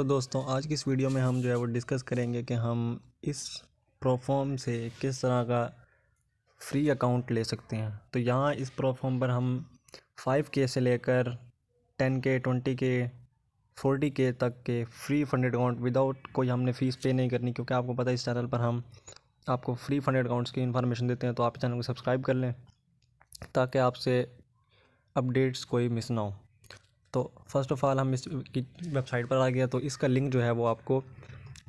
तो दोस्तों आज की इस वीडियो में हम जो है वो डिस्कस करेंगे कि हम इस प्रोफॉर्म से किस तरह का फ्री अकाउंट ले सकते हैं। तो यहाँ इस प्रोफॉर्म पर हम 5K से लेकर 10K 20K 40K तक के फ्री फंडेड अकाउंट विदाउट कोई हमने फ़ीस पे नहीं करनी, क्योंकि आपको पता है इस चैनल पर हम आपको फ्री फंडेड अकाउंट्स की इन्फॉर्मेशन देते हैं। तो आप चैनल को सब्सक्राइब कर लें ताकि आपसे अपडेट्स कोई मिस ना हो। तो फर्स्ट ऑफ़ ऑल हम इस की वेबसाइट पर आ गया, तो इसका लिंक जो है वो आपको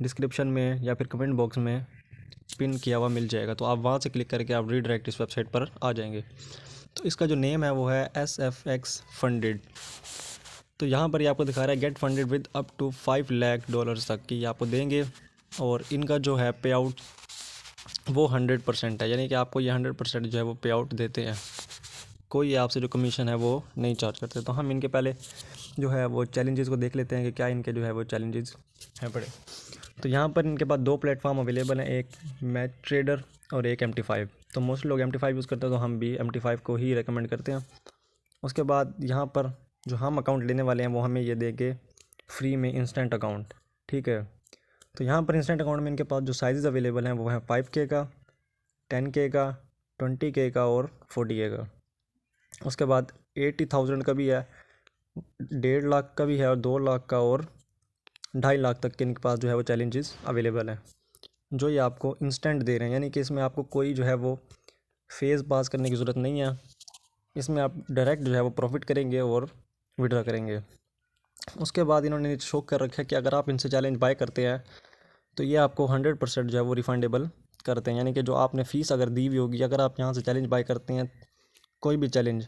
डिस्क्रिप्शन में या फिर कमेंट बॉक्स में पिन किया हुआ मिल जाएगा। तो आप वहाँ से क्लिक करके आप रीडायरेक्ट इस वेबसाइट पर आ जाएंगे। तो इसका जो नेम है वो है SFX फंडेड। तो यहाँ पर ये आपको दिखा रहा है get funded with up to $5 lakh तक की आपको देंगे, और इनका जो है पे आउट वो 100% है, यानी कि आपको ये 100% जो है वो पे आउट देते हैं। कोई आपसे जो कमीशन है वो नहीं चार्ज करते। तो हम इनके पहले जो है वो चैलेंजेस को देख लेते हैं कि क्या इनके जो है वो चैलेंजेस हैं बड़े। तो यहाँ पर इनके पास 2 प्लेटफॉर्म अवेलेबल हैं, एक मैच ट्रेडर और एक MT5। तो मोस्ट लोग MT5 यूज़ करते हैं, तो हम भी MT5 को ही रेकमेंड करते हैं। उसके बाद यहाँ पर जो हम अकाउंट लेने वाले हैं वो हमें ये देंगे फ्री में इंस्टेंट अकाउंट, ठीक है। तो यहाँ पर इंस्टेंट अकाउंट में इनके पास जो साइज़ अवेलेबल हैं वो है 5K का, 10K का, 20K का और 40K का। उसके बाद 80,000 का भी है, 1.5 लाख का भी है, और 2 लाख का और 2.5 लाख तक के इनके पास जो है वो चैलेंजेस अवेलेबल हैं, जो ये आपको इंस्टेंट दे रहे हैं। यानी कि इसमें आपको कोई जो है वो फेज़ पास करने की ज़रूरत नहीं है। इसमें आप डायरेक्ट जो है वो प्रॉफिट करेंगे और विड्रॉ करेंगे। उसके बाद इन्होंने शो कर रखा है कि अगर आप इनसे चैलेंज बाय करते हैं तो ये आपको 100% जो है वो रिफंडेबल करते हैं। यानी कि जो आपने फ़ीस अगर दी हुई होगी, अगर आप यहाँ से चैलेंज बाय करते हैं कोई भी चैलेंज,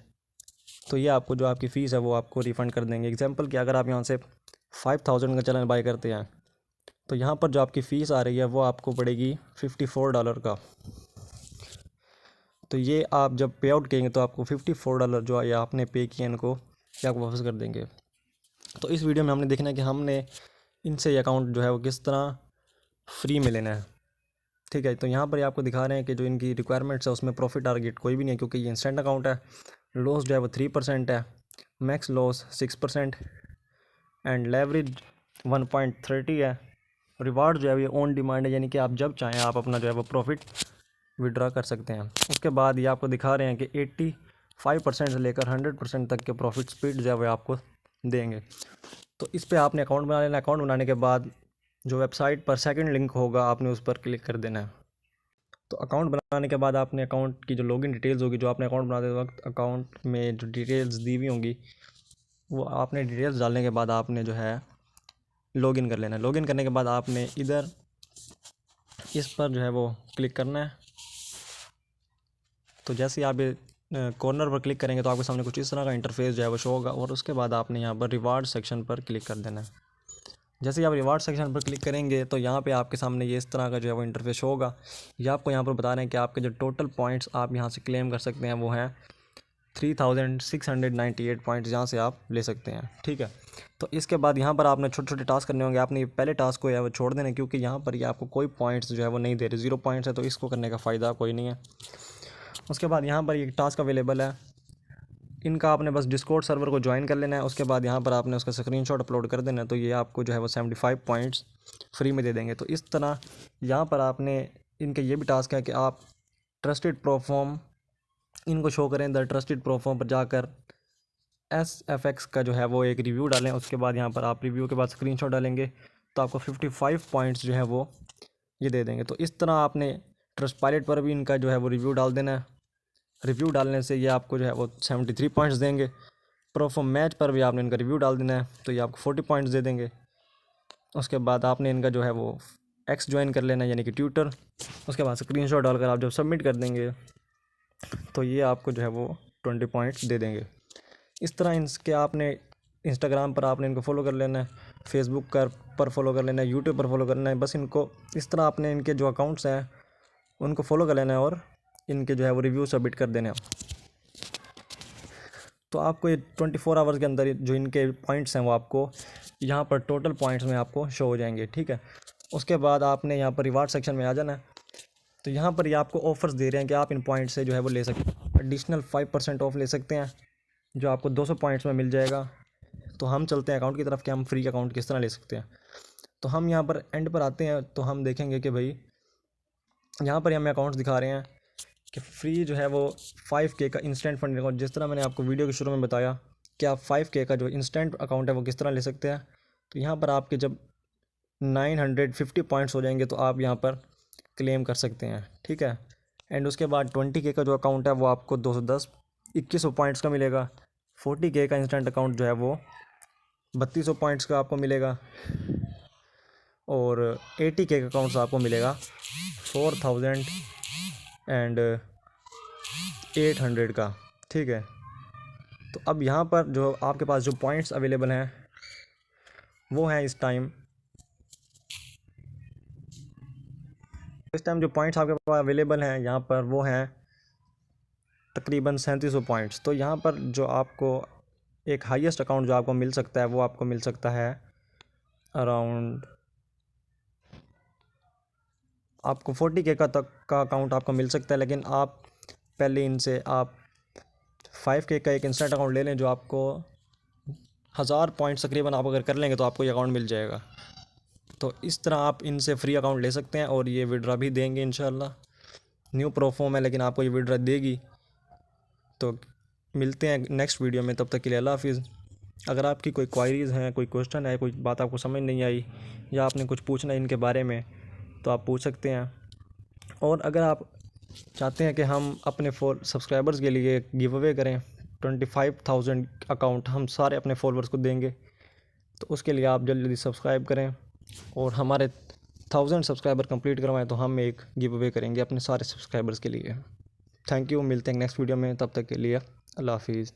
तो ये आपको जो आपकी फ़ीस है वो आपको रिफ़ंड कर देंगे। एग्जांपल कि अगर आप यहाँ से 5,000 का चैलेंज बाय करते हैं तो यहाँ पर जो आपकी फ़ीस आ रही है वो आपको पड़ेगी $54 का। तो ये आप जब पे आउट करेंगे तो आपको $54 जो ये आपने पे किया इनको, ये आपको वापस कर देंगे। तो इस वीडियो में हमने देखना है कि हमने इनसे ये अकाउंट जो है वो किस तरह फ्री में लेना है, ठीक है। तो यहाँ पर ये आपको दिखा रहे हैं कि जो इनकी रिक्वायरमेंट्स है उसमें प्रॉफिट टारगेट कोई भी नहीं है, क्योंकि ये इंस्टेंट अकाउंट है। लॉस जो है वो 3% है, मैक्स लॉस 6% एंड लेवरेज 1.30 है। रिवार्ड जो है ये ऑन डिमांड है, यानी कि आप जब चाहें आप अपना जो है वो प्रॉफिट विड्रॉ कर सकते हैं। उसके बाद ये आपको दिखा रहे हैं कि 85% से लेकर 100% तक के प्रॉफिट स्पीड जो है वो आपको देंगे। तो इस पर आपने अकाउंट बना लेना। अकाउंट बनाने के बाद जो वेबसाइट पर सेकंड लिंक होगा आपने उस पर क्लिक कर देना है। तो अकाउंट बनाने के बाद आपने अकाउंट की जो लॉगिन डिटेल्स होगी, जो आपने अकाउंट बनाते वक्त अकाउंट में जो डिटेल्स दी हुई होंगी, वो आपने डिटेल्स डालने के बाद आपने जो है लॉगिन कर लेना है। लॉगिन करने के बाद आपने इधर इस पर जो है वो क्लिक करना है। तो जैसे ही आप कॉर्नर पर क्लिक करेंगे तो आपके सामने कुछ इस तरह का इंटरफेस जो है वो शो होगा, और उसके बाद आपने यहाँ पर रिवार्ड सेक्शन पर क्लिक कर देना है। जैसे ही आप रिवार्ड सेक्शन पर क्लिक करेंगे तो यहाँ पे आपके सामने ये इस तरह का जो है वो इंटरफेस होगा। ये आपको यहाँ पर बता रहे हैं कि आपके जो टोटल पॉइंट्स आप यहाँ से क्लेम कर सकते हैं वो हैं 3,698 पॉइंट्स, यहाँ से आप ले सकते हैं, ठीक है। तो इसके बाद यहाँ पर आपने छोटे छोटे टास्क करने होंगे। आपने ये पहले टास्क को है वो छोड़ देना, क्योंकि यहाँ पर ये आपको कोई पॉइंट्स जो है वो नहीं दे रहे, 0 पॉइंट्स है, तो इसको करने का फ़ायदा कोई नहीं है। उसके बाद यहाँ पर ये टास्क अवेलेबल है, इनका आपने बस डिस्कॉर्ड सर्वर को ज्वाइन कर लेना है। उसके बाद यहाँ पर आपने उसका स्क्रीनशॉट अपलोड कर देना है, तो ये आपको जो है वो 75 पॉइंट्स फ्री में दे देंगे। तो इस तरह यहाँ पर आपने इनके ये भी टास्क है कि आप ट्रस्टेड प्रोफॉर्म इनको शो करें। द ट्रस्टेड प्रोफॉर्म पर जाकर SFX का जो है वो एक रिव्यू डालें। उसके बाद यहाँ पर आप रिव्यू के बाद स्क्रीनशॉट डालेंगे तो आपको 55 पॉइंट्स जो है वो ये दे देंगे। तो इस तरह आपने ट्रस्ट पायलट पर भी इनका जो है वो रिव्यू डाल देना है। रिव्यू डालने से ये आपको जो है वो 73 पॉइंट्स देंगे। परफॉर्म मैच पर भी आपने इनका रिव्यू डाल देना है, तो ये आपको 40 पॉइंट्स दे देंगे। उसके बाद आपने इनका जो है वो एक्स ज्वाइन कर लेना है, यानी कि ट्विटर। उसके बाद स्क्रीनशॉट डालकर आप जब सबमिट कर देंगे तो ये आपको जो है वो 20 पॉइंट्स दे देंगे। इस तरह इनके आपने इंस्टाग्राम पर आपने इनको फॉलो कर लेना है, फेसबुक पर फॉलो कर लेना है, यूट्यूब पर फॉलो करना है। बस इनको इस तरह आपने इनके जो अकाउंट्स हैं उनको फॉलो कर लेना है और इनके जो है वो रिव्यू सबमिट कर देने हैं। तो आपको ये 24 आवर्स के अंदर जो इनके पॉइंट्स हैं वो आपको यहाँ पर टोटल पॉइंट्स में आपको शो हो जाएंगे, ठीक है। उसके बाद आपने यहाँ पर रिवार्ड सेक्शन में आ जाना है। तो यहाँ पर ये आपको ऑफर्स दे रहे हैं कि आप इन पॉइंट्स से जो है वो ले सकते हैं। एडिशनल 5% ऑफ ले सकते हैं, जो आपको 200 पॉइंट्स में मिल जाएगा। तो हम चलते हैं अकाउंट की तरफ कि हम फ्री अकाउंट किस तरह ले सकते हैं। तो हम यहाँ पर एंड पर आते हैं तो हम देखेंगे कि भाई यहाँ पर हमें अकाउंट्स दिखा रहे हैं कि फ्री जो है वो 5K का इंस्टेंट फंड अकाउंट, जिस तरह मैंने आपको वीडियो के शुरू में बताया कि आप 5K का जो इंस्टेंट अकाउंट है वो किस तरह ले सकते हैं। तो यहाँ पर आपके जब 950 पॉइंट्स हो जाएंगे तो आप यहाँ पर क्लेम कर सकते हैं, ठीक है। एंड उसके बाद 20K का जो अकाउंट है वो आपको 2100 पॉइंट्स का मिलेगा। 40K का इंस्टेंट अकाउंट जो है वो 3200 पॉइंट्स का आपको मिलेगा। और 80K का अकाउंट आपको मिलेगा 4800 का, ठीक है। तो अब यहाँ पर जो आपके पास जो पॉइंट्स अवेलेबल हैं वो हैं इस टाइम जो पॉइंट्स आपके पास अवेलेबल हैं यहाँ पर वो हैं तकरीबन 3700 पॉइंट्स। तो यहाँ पर जो आपको एक हाईएस्ट अकाउंट जो आपको मिल सकता है वो आपको मिल सकता है अराउंड आपको 40K का तक का अकाउंट आपको मिल सकता है। लेकिन आप पहले इनसे आप 5K का एक इंस्टेंट अकाउंट ले लें जो आपको 1000 पॉइंट्स तकरीबन आप अगर कर लेंगे तो आपको ये अकाउंट मिल जाएगा। तो इस तरह आप इनसे फ्री अकाउंट ले सकते हैं और ये विड्रा भी देंगे इंशाल्लाह। न्यू प्रोफॉर्म है लेकिन आपको ये विड्रा देगी। तो मिलते हैं नेक्स्ट वीडियो में, तब तक के लिए अल्लाह हाफिज़। अगर आपकी कोई क्वायरीज़ हैं, कोई क्वेश्चन है, कोई बात आपको समझ नहीं आई या आपने कुछ पूछना है इनके बारे में तो आप पूछ सकते हैं। और अगर आप चाहते हैं कि हम अपने सब्सक्राइबर्स के लिए गिव अवे करें 25,000 अकाउंट हम सारे अपने फॉलोअर्स को देंगे, तो उसके लिए आप जल्दी जल्दी सब्सक्राइब करें और हमारे 1000 सब्सक्राइबर कंप्लीट करवाएं तो हम एक गिव अवे करेंगे अपने सारे सब्सक्राइबर्स के लिए। थैंक यू, मिलते हैं नेक्स्ट वीडियो में, तब तक के लिए अल्लाह हाफिज़।